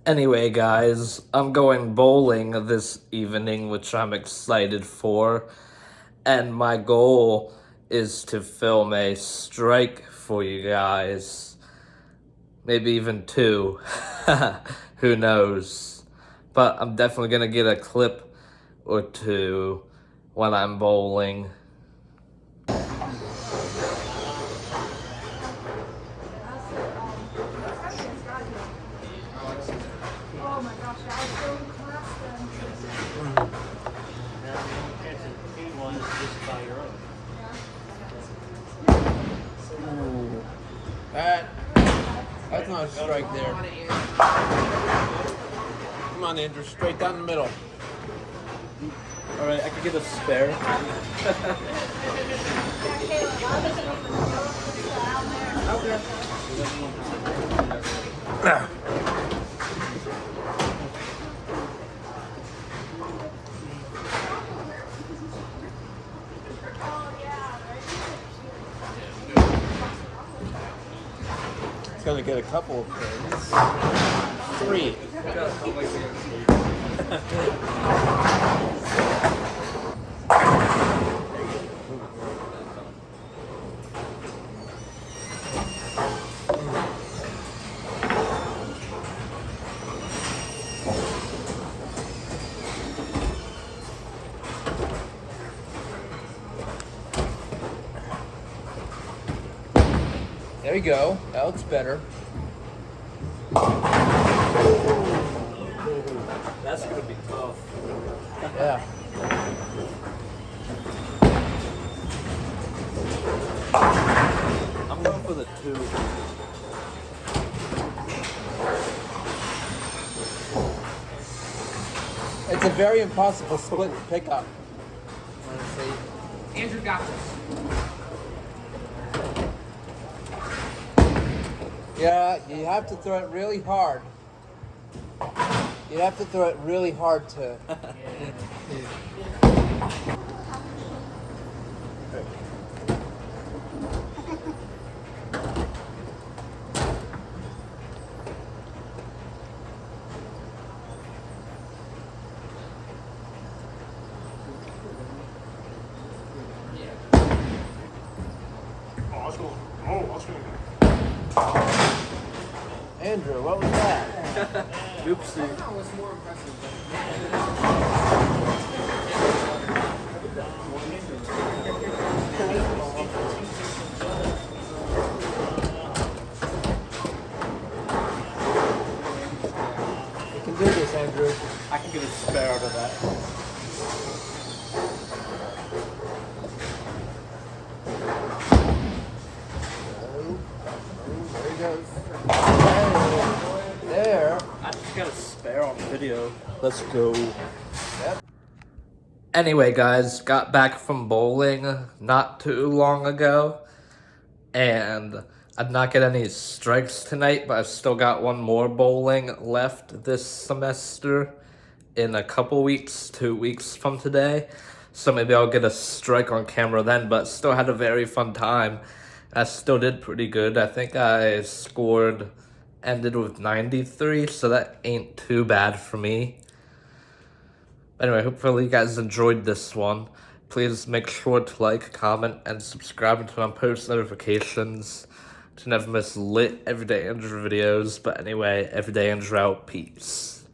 Anyway, guys, I'm going bowling this evening, which I'm excited for. And my goal is to film a strike for you guys. Maybe even two. Who knows? But I'm definitely gonna get a clip or two when I'm bowling. Oh my gosh, I was so class That's not a strike there. Come on, Andrew, straight down the middle. All right, I could get a spare. It's gonna get a couple of pins. 3. There you go. That looks better. That's gonna be tough. Yeah. I'm going for the 2. It's a very impossible split pickup. Andrew got this. Yeah, you have to throw it really hard. You have to throw it really hard to. Andrew, what was that? Oopsie. That was more impressive. You can do this, Andrew. I can get a spare out of that. There he goes. There. I just got a spare on video. Let's go. Yep. Anyway, guys, got back from bowling not too long ago, and I did not get any strikes tonight, but I've still got one more bowling left this semester in a couple weeks, 2 weeks from today. So maybe I'll get a strike on camera then, but still had a very fun time. I still did pretty good. I think I ended with 93, so that ain't too bad for me. Anyway, hopefully you guys enjoyed this one. Please make sure to like, comment, and subscribe and turn on post notifications to never miss lit Everyday Andrew videos. But anyway, Everyday Andrew out. Peace.